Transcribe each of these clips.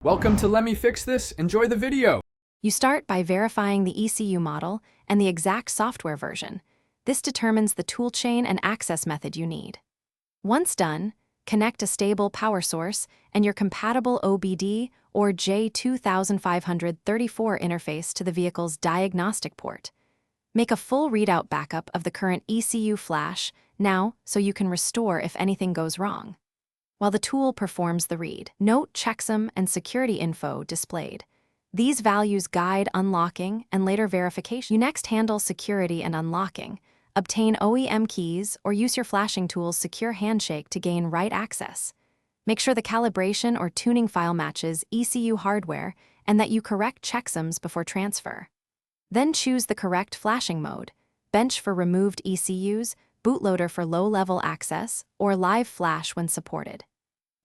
Welcome to Let Me Fix This. Enjoy the video. You start by verifying the ECU model and the exact software version. This determines the toolchain and access method you need. Once done, connect a stable power source and your compatible OBD or J2534 interface to the vehicle's diagnostic port. Make a full readout backup of the current ECU flash now so you can restore if anything goes wrong. While the tool performs the read, note checksum and security info displayed. These values guide unlocking and later verification. You next handle security and unlocking. Obtain OEM keys or use your flashing tool's secure handshake to gain right access. Make sure the calibration or tuning file matches ECU hardware and that you correct checksums before transfer. Then choose the correct flashing mode: bench for removed ECUs, bootloader for low-level access, or live flash when supported.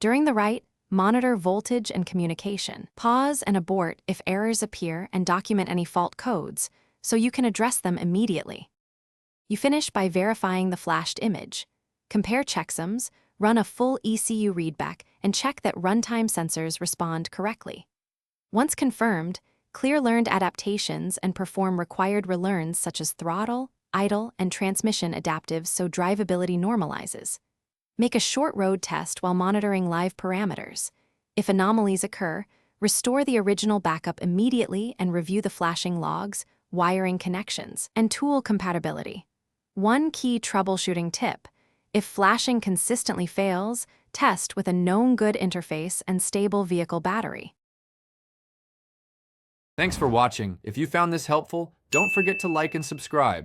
During the write, monitor voltage and communication. Pause and abort if errors appear and document any fault codes so you can address them immediately. You finish by verifying the flashed image. Compare checksums, run a full ECU readback, and check that runtime sensors respond correctly. Once confirmed, clear learned adaptations and perform required relearns such as throttle, idle, and transmission adaptives so drivability normalizes. Make a short road test while monitoring live parameters. If anomalies occur, restore the original backup immediately and review the flashing logs, wiring connections, and tool compatibility. One key troubleshooting tip: if flashing consistently fails, test with a known good interface and stable vehicle battery. Thanks for watching. If you found this helpful, don't forget to like and subscribe.